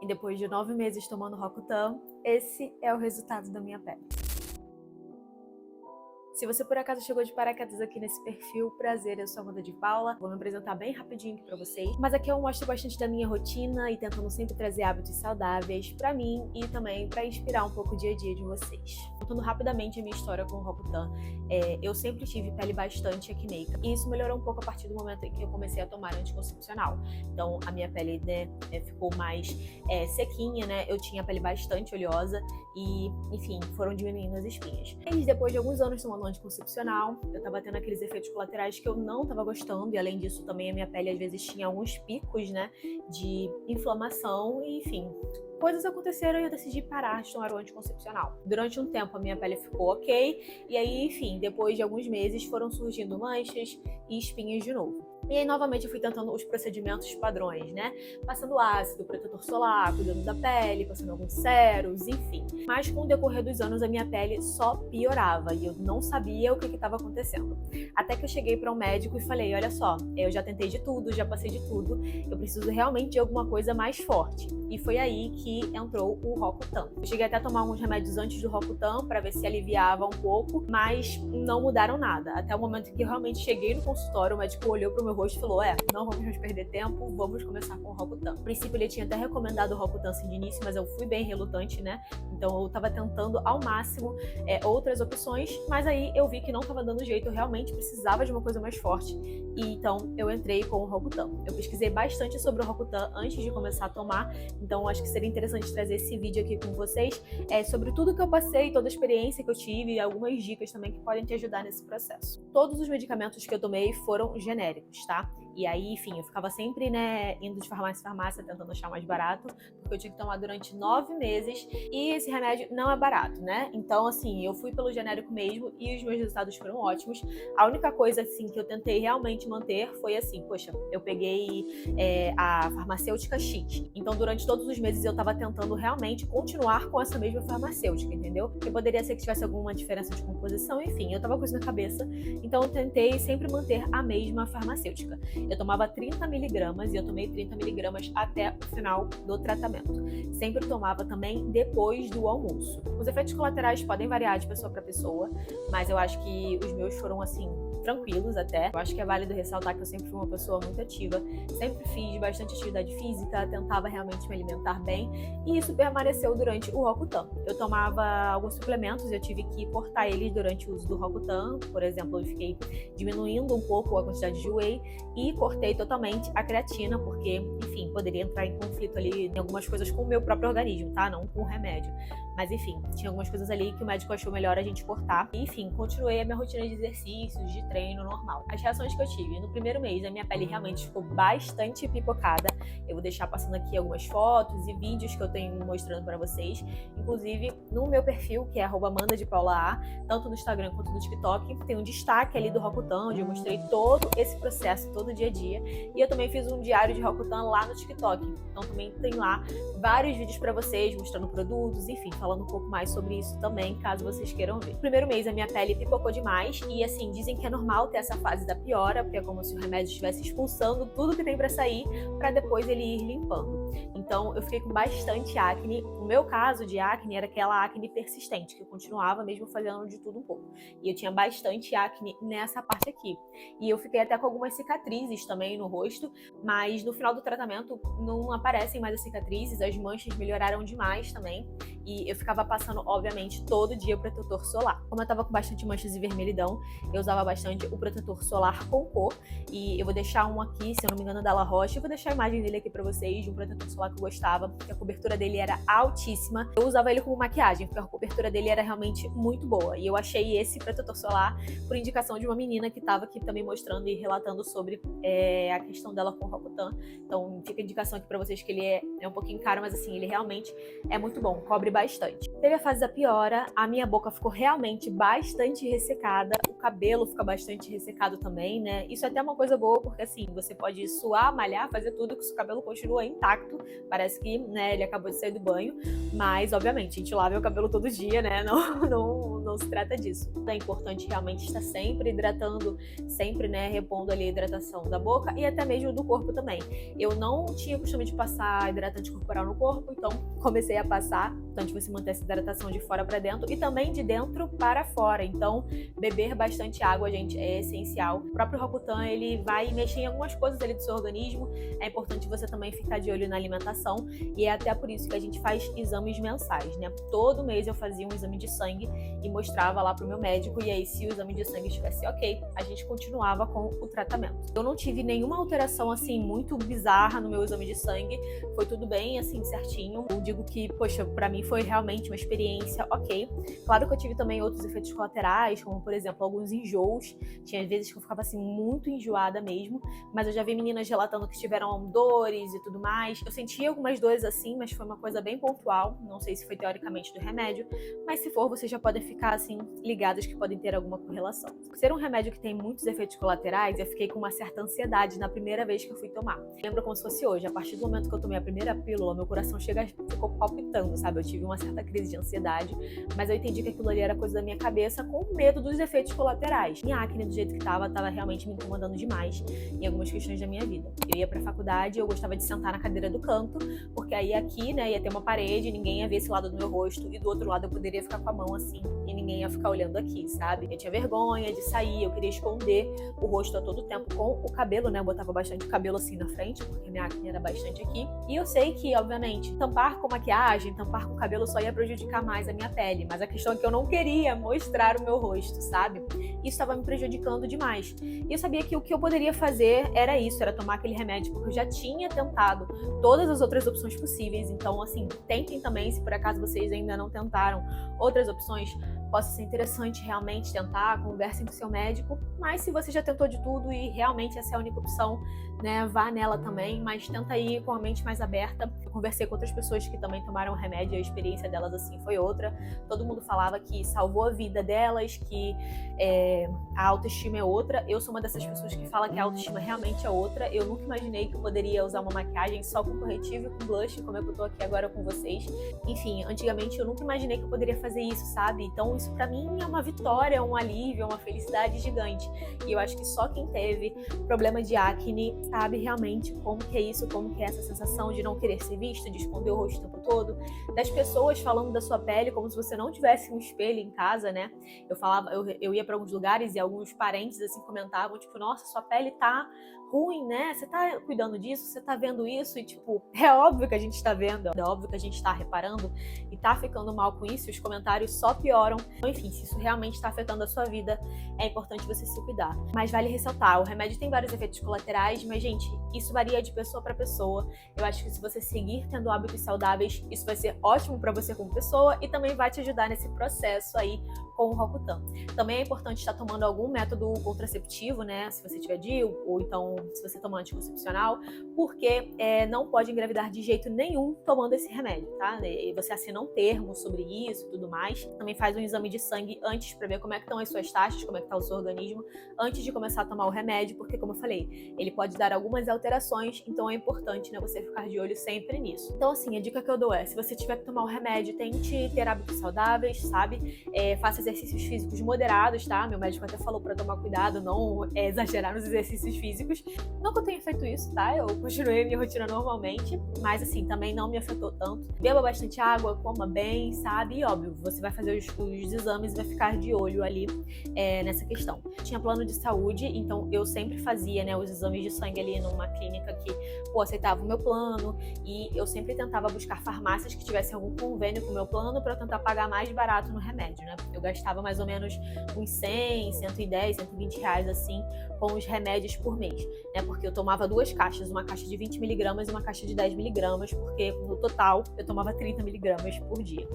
E depois de 9 meses tomando Roacutan, esse é o resultado da minha pele. Se você por acaso chegou de paraquedas aqui nesse perfil, prazer, eu sou a Amanda de Paula. Vou me apresentar bem rapidinho aqui pra vocês. Mas aqui eu mostro bastante da minha rotina e tentando sempre trazer hábitos saudáveis pra mim e também pra inspirar um pouco o dia a dia de vocês. Contando rapidamente a minha história com o Roacutan, eu sempre tive pele bastante acneica. E isso melhorou um pouco a partir do momento em que eu comecei a tomar anticoncepcional. Então a minha pele, ficou mais sequinha, né? Eu tinha a pele bastante oleosa e, enfim, foram diminuindo as espinhas. E depois de alguns anos tomando anticoncepcional, eu tava tendo aqueles efeitos colaterais que eu não tava gostando, e além disso também a minha pele às vezes tinha alguns picos, né, de inflamação, e enfim, coisas aconteceram e eu decidi parar de tomar o anticoncepcional. Durante um tempo a minha pele ficou ok, e aí, enfim, depois de alguns meses foram surgindo manchas e espinhas de novo. E aí, novamente, eu fui tentando os procedimentos padrões, né? Passando ácido, protetor solar, cuidando da pele, passando alguns séros, enfim. Mas com o decorrer dos anos, a minha pele só piorava e eu não sabia o que estava acontecendo. Até que eu cheguei para um médico e falei, olha só, eu já tentei de tudo, já passei de tudo, eu preciso realmente de alguma coisa mais forte. E foi aí que entrou o Roacutan. Eu cheguei até a tomar alguns remédios antes do Roacutan para ver se aliviava um pouco, mas não mudaram nada. Até o momento que eu realmente cheguei no consultório, o médico olhou pro meu rosto e falou, não vamos mais perder tempo, vamos começar com o Roacutan. No princípio ele tinha até recomendado o Roacutan assim de início, mas eu fui bem relutante, né? Então eu tava tentando ao máximo outras opções, mas aí eu vi que não tava dando jeito, eu realmente precisava de uma coisa mais forte, e então eu entrei com o Roacutan. Eu pesquisei bastante sobre o Roacutan antes de começar a tomar, então acho que seria interessante trazer esse vídeo aqui com vocês, sobre tudo que eu passei, toda a experiência que eu tive e algumas dicas também que podem te ajudar nesse processo. Todos os medicamentos que eu tomei foram genéricos, tá? E aí, enfim, eu ficava sempre, né, indo de farmácia em farmácia, tentando achar mais barato, porque eu tinha que tomar durante 9 meses, e esse remédio não é barato, né? Então, assim, eu fui pelo genérico mesmo, e os meus resultados foram ótimos. A única coisa, assim, que eu tentei realmente manter foi assim, poxa, eu peguei a farmacêutica X. Então, durante todos os meses, eu tava tentando realmente continuar com essa mesma farmacêutica, entendeu? Porque poderia ser que tivesse alguma diferença de composição, enfim, eu tava com isso na cabeça, então eu tentei sempre manter a mesma farmacêutica. Eu tomava 30 miligramas e eu tomei 30 miligramas até o final do tratamento. Sempre tomava também depois do almoço. Os efeitos colaterais podem variar de pessoa para pessoa, mas eu acho que os meus foram, assim, tranquilos até. Eu acho que é válido ressaltar que eu sempre fui uma pessoa muito ativa, sempre fiz bastante atividade física, tentava realmente me alimentar bem, e isso permaneceu durante o Roacutan. Eu tomava alguns suplementos, eu tive que cortar eles durante o uso do Roacutan. Por exemplo, eu fiquei diminuindo um pouco a quantidade de whey e cortei totalmente a creatina, porque, enfim, poderia entrar em conflito ali em algumas coisas com o meu próprio organismo, tá? Não com o remédio. Mas, enfim, tinha algumas coisas ali que o médico achou melhor a gente cortar. E, enfim, continuei a minha rotina de exercícios, de treino normal. As reações que eu tive no primeiro mês, a minha pele realmente ficou bastante pipocada. Eu vou deixar passando aqui algumas fotos e vídeos que eu tenho mostrando pra vocês. Inclusive, no meu perfil, que é @AmandaDePaulaA, tanto no Instagram quanto no TikTok, tem um destaque ali do Roacutan, onde eu mostrei todo esse processo, todo dia a dia. E eu também fiz um diário de Roacutan lá no TikTok. Então também tem lá vários vídeos pra vocês, mostrando produtos, enfim, falando um pouco mais sobre isso também, caso vocês queiram ver. No primeiro mês a minha pele pipocou demais e, assim, dizem que é normal ter essa fase da piora, porque é como se o remédio estivesse expulsando tudo que tem pra sair, pra depois ele ir limpando. Então eu fiquei com bastante acne. O meu caso de acne era aquela acne persistente, que eu continuava mesmo fazendo de tudo um pouco. E eu tinha bastante acne nessa parte aqui. E eu fiquei até com algumas cicatrizes também no rosto, mas no final do tratamento não aparecem mais as cicatrizes, as manchas melhoraram demais também. E eu ficava passando, obviamente, todo dia o protetor solar. Como eu tava com bastante manchas e vermelhidão, eu usava bastante o protetor solar com cor. E eu vou deixar um aqui, se eu não me engano, da La Roche. Eu vou deixar a imagem dele aqui pra vocês, de um protetor solar que eu gostava, porque a cobertura dele era altíssima. Eu usava ele como maquiagem, porque a cobertura dele era realmente muito boa. E eu achei esse protetor solar por indicação de uma menina que tava aqui também mostrando e relatando sobre a questão dela com o Roacutan. Então fica a indicação aqui pra vocês que ele é um pouquinho caro, mas assim, ele realmente é muito bom, cobre bastante. Teve a fase da piora, a minha boca ficou realmente bastante ressecada, o cabelo fica bastante ressecado também, né? Isso é até uma coisa boa, porque assim, você pode suar, malhar, fazer tudo que o seu cabelo continua intacto, parece que, né, ele acabou de sair do banho, Mas, obviamente, a gente lava o cabelo todo dia, né? Não se trata disso. É importante realmente estar sempre hidratando, sempre, né, repondo ali a hidratação da boca e até mesmo do corpo também. Eu não tinha costume de passar hidratante corporal no corpo, então comecei a passar. Importante você manter essa hidratação de fora para dentro e também de dentro para fora. Então, beber bastante água, gente, é essencial. O próprio Roacutan, ele vai mexer em algumas coisas ali do seu organismo. É importante você também ficar de olho na alimentação e é até por isso que a gente faz exames mensais, né? Todo mês eu fazia um exame de sangue e mostrava lá pro meu médico, e aí se o exame de sangue estivesse ok, a gente continuava com o tratamento. Eu não tive nenhuma alteração assim muito bizarra no meu exame de sangue, foi tudo bem assim certinho. Eu digo que, poxa, pra mim foi realmente uma experiência ok. Claro que eu tive também outros efeitos colaterais, como por exemplo alguns enjoos. Tinha vezes que eu ficava assim muito enjoada mesmo, mas eu já vi meninas relatando que tiveram dores e tudo mais. Eu senti algumas dores assim, mas foi uma coisa bem pontual. Não sei se foi teoricamente do remédio, mas se for, vocês já podem ficar assim ligados que podem ter alguma correlação. Por ser um remédio que tem muitos efeitos colaterais, eu fiquei com uma certa ansiedade na primeira vez que eu fui tomar. Lembro como se fosse hoje. A partir do momento que eu tomei a primeira pílula, meu coração ficou palpitando, sabe? Eu tive uma certa crise de ansiedade, mas eu entendi que aquilo ali era coisa da minha cabeça, com medo dos efeitos colaterais. Minha acne, do jeito que tava realmente me incomodando demais em algumas questões da minha vida. Eu ia pra faculdade, eu gostava de sentar na cadeira do canto, porque aí aqui, né, ia ter uma parede, ninguém ia ver esse lado do meu rosto, e do outro lado eu poderia ficar com a mão assim, e ninguém ia ficar olhando aqui, sabe? Eu tinha vergonha de sair, eu queria esconder o rosto a todo tempo com o cabelo, né? Eu botava bastante cabelo assim na frente, porque minha acne era bastante aqui. E eu sei que, obviamente, tampar com maquiagem, tampar com cabelo só ia prejudicar mais a minha pele, mas a questão é que eu não queria mostrar o meu rosto, sabe? Isso estava me prejudicando demais. E eu sabia que o que eu poderia fazer era isso, era tomar aquele remédio, porque eu já tinha tentado todas as outras opções possíveis. Então, assim, tentem também, se por acaso vocês ainda não tentaram outras opções, possa ser interessante realmente tentar, conversem com o seu médico, mas se você já tentou de tudo e realmente essa é a única opção, né, vá nela também, mas tenta ir com a mente mais aberta. Eu conversei com outras pessoas que também tomaram o remédio e a experiência delas assim foi outra. Todo mundo falava que salvou a vida delas, que a autoestima é outra. Eu sou uma dessas pessoas que fala que a autoestima realmente é outra. Eu nunca imaginei que eu poderia usar uma maquiagem só com corretivo e com blush, como é que eu tô aqui agora com vocês. Enfim, antigamente eu nunca imaginei que eu poderia fazer isso, sabe? Então isso pra mim é uma vitória, um alívio, é uma felicidade gigante. E eu acho que só quem teve problema de acne sabe realmente como que é isso, como que é essa sensação de não querer ser visto, de esconder o rosto o tempo todo, das pessoas falando da sua pele como se você não tivesse um espelho em casa, né? Eu ia pra alguns lugares e alguns parentes assim comentavam, tipo, nossa, sua pele tá ruim, né? Você tá cuidando disso? Você tá vendo isso? E tipo, é óbvio que a gente tá vendo, é óbvio que a gente tá reparando e tá ficando mal com isso, e os comentários só pioram. Enfim, se isso realmente tá afetando a sua vida, é importante você se cuidar. Mas vale ressaltar, o remédio tem vários efeitos colaterais, mas gente, isso varia de pessoa para pessoa. Eu acho que se você seguir tendo hábitos saudáveis, isso vai ser ótimo para você como pessoa e também vai te ajudar nesse processo aí com o Roacutan. Também é importante estar tomando algum método contraceptivo, né? Se você tiver DIU, ou então se você tomar anticoncepcional, porque não pode engravidar de jeito nenhum tomando esse remédio, tá? E você assina um termo sobre isso e tudo mais. Também faz um exame de sangue antes para ver como é que estão as suas taxas, como é que está o seu organismo, antes de começar a tomar o remédio, porque, como eu falei, ele pode dar algumas alterações, então é importante, né, você ficar de olho sempre nisso. Então, assim, a dica que eu dou é, se você tiver que tomar o remédio, tente ter hábitos saudáveis, sabe? Faça exercícios físicos moderados, tá? Meu médico até falou para tomar cuidado, não exagerar nos exercícios físicos. Não que eu tenha feito isso, tá? Eu continuei minha rotina normalmente, mas assim, também não me afetou tanto. Beba bastante água, coma bem, sabe? E óbvio, você vai fazer os exames e vai ficar de olho ali nessa questão. Tinha plano de saúde, então eu sempre fazia, né, os exames de sangue ali numa clínica que, aceitava o meu plano, e eu sempre tentava buscar farmácias que tivessem algum convênio com o meu plano para tentar pagar mais barato no remédio, né? Eu gastava mais ou menos uns 100, 110, 120 reais assim com os remédios por mês, né? Porque eu tomava 2 caixas, uma caixa de 20 miligramas e uma caixa de 10 miligramas, porque no total eu tomava 30 miligramas por dia.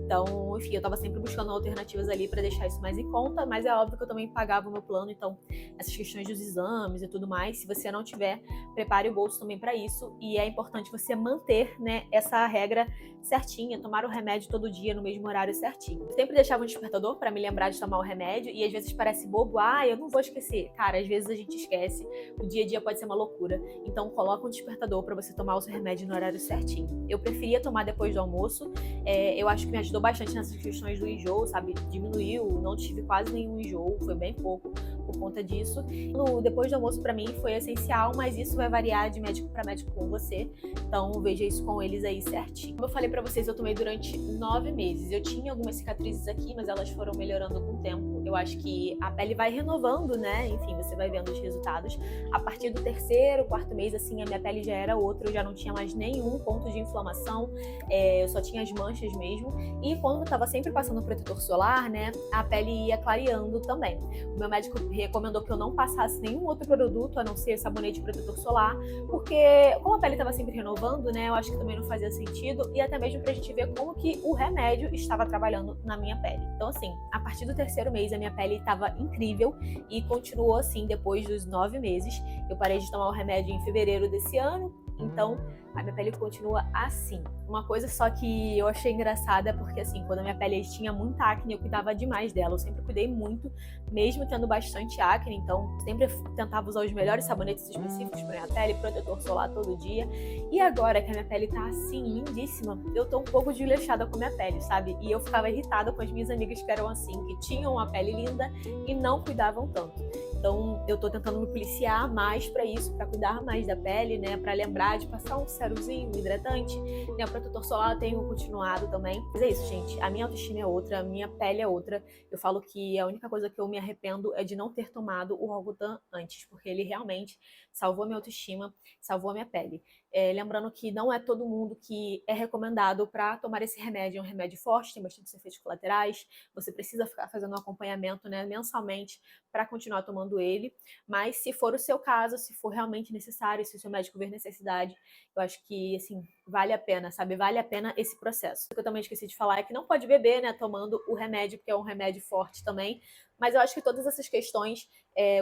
Então, enfim, eu tava sempre buscando alternativas ali para deixar isso mais em conta, mas é óbvio que eu também pagava o meu plano, então essas questões dos exames e tudo mais, se você não tiver, prepare o bolso também para isso, e é importante você manter, né, essa regra certinha, tomar o remédio todo dia no mesmo horário certinho. Eu sempre deixava um despertador despertador pra me lembrar de tomar o remédio, e às vezes parece bobo, eu não vou esquecer. Cara, às vezes a gente esquece, o dia a dia pode ser uma loucura. Então coloca um despertador pra você tomar o seu remédio no horário certinho. Eu preferia tomar depois do almoço, eu acho que me ajudou bastante nessas questões do enjoo, sabe? Diminuiu, não tive quase nenhum enjoo, foi bem pouco por conta disso. Depois do almoço pra mim foi essencial, mas isso vai variar de médico pra médico com você, então veja isso com eles aí certinho. Como eu falei pra vocês, eu tomei durante 9 meses. Eu tinha algumas cicatrizes aqui, mas elas foram melhorando com o tempo. Eu acho que a pele vai renovando, né? Enfim, você vai vendo os resultados. A partir do terceiro, quarto mês, assim, a minha pele já era outra, eu já não tinha mais nenhum ponto de inflamação, eu só tinha as manchas mesmo. E quando eu tava sempre passando protetor solar, né, a pele ia clareando também. O meu médico recomendou que eu não passasse nenhum outro produto, a não ser sabonete protetor solar, porque como a pele tava sempre renovando, né, eu acho que também não fazia sentido, e até mesmo pra gente ver como que o remédio estava trabalhando na minha pele. Então, assim, a partir do terceiro mês, a minha pele estava incrível e continuou assim depois dos 9 meses. Eu parei de tomar o remédio em fevereiro desse ano, então a minha pele continua assim. Uma coisa só que eu achei engraçada é porque, assim, quando a minha pele tinha muita acne, eu cuidava demais dela. Eu sempre cuidei muito, mesmo tendo bastante acne, então sempre tentava usar os melhores sabonetes específicos para minha pele, protetor solar todo dia. E agora que a minha pele tá assim, lindíssima, eu tô um pouco desleixada com a minha pele, sabe? E eu ficava irritada com as minhas amigas que eram assim, que tinham uma pele linda e não cuidavam tanto. Então, eu tô tentando me policiar mais pra isso, pra cuidar mais da pele, né? Pra lembrar de passar um sérozinho, um hidratante, né? O protetor solar eu tenho continuado também. Mas é isso, gente. A minha autoestima é outra, a minha pele é outra. Eu falo que a única coisa que eu me arrependo é de não ter tomado o Roacutan antes, porque ele realmente salvou a minha autoestima, salvou a minha pele. Lembrando que não é todo mundo que é recomendado para tomar esse remédio. É um remédio forte, tem bastante efeitos colaterais. Você precisa ficar fazendo um acompanhamento, né, mensalmente para continuar tomando ele. Mas se for o seu caso, se for realmente necessário, se o seu médico ver necessidade, eu acho que, assim, vale a pena, sabe? Vale a pena esse processo. O que eu também esqueci de falar é que não pode beber, né, tomando o remédio, porque é um remédio forte também. Mas eu acho que todas essas questões,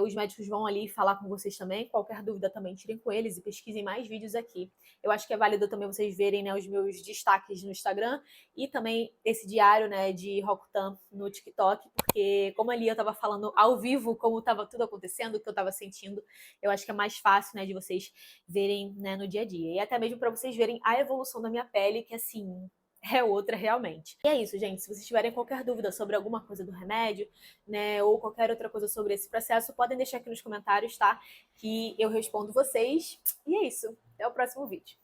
os médicos vão ali falar com vocês também. Qualquer dúvida também tirem com eles e pesquisem mais vídeos aqui. Eu acho que é válido também vocês verem, né, os meus destaques no Instagram e também esse diário, né, de Roacutan no TikTok, porque como ali eu tava falando ao vivo como tava tudo acontecendo, o que eu tava sentindo, eu acho que é mais fácil, né, de vocês verem, né, no dia a dia. E até mesmo para vocês verem a evolução da minha pele, que assim, é outra realmente. E é isso, gente. Se vocês tiverem qualquer dúvida sobre alguma coisa do remédio, né, ou qualquer outra coisa sobre esse processo, podem deixar aqui nos comentários, tá? Que eu respondo vocês. E é isso. Até o próximo vídeo.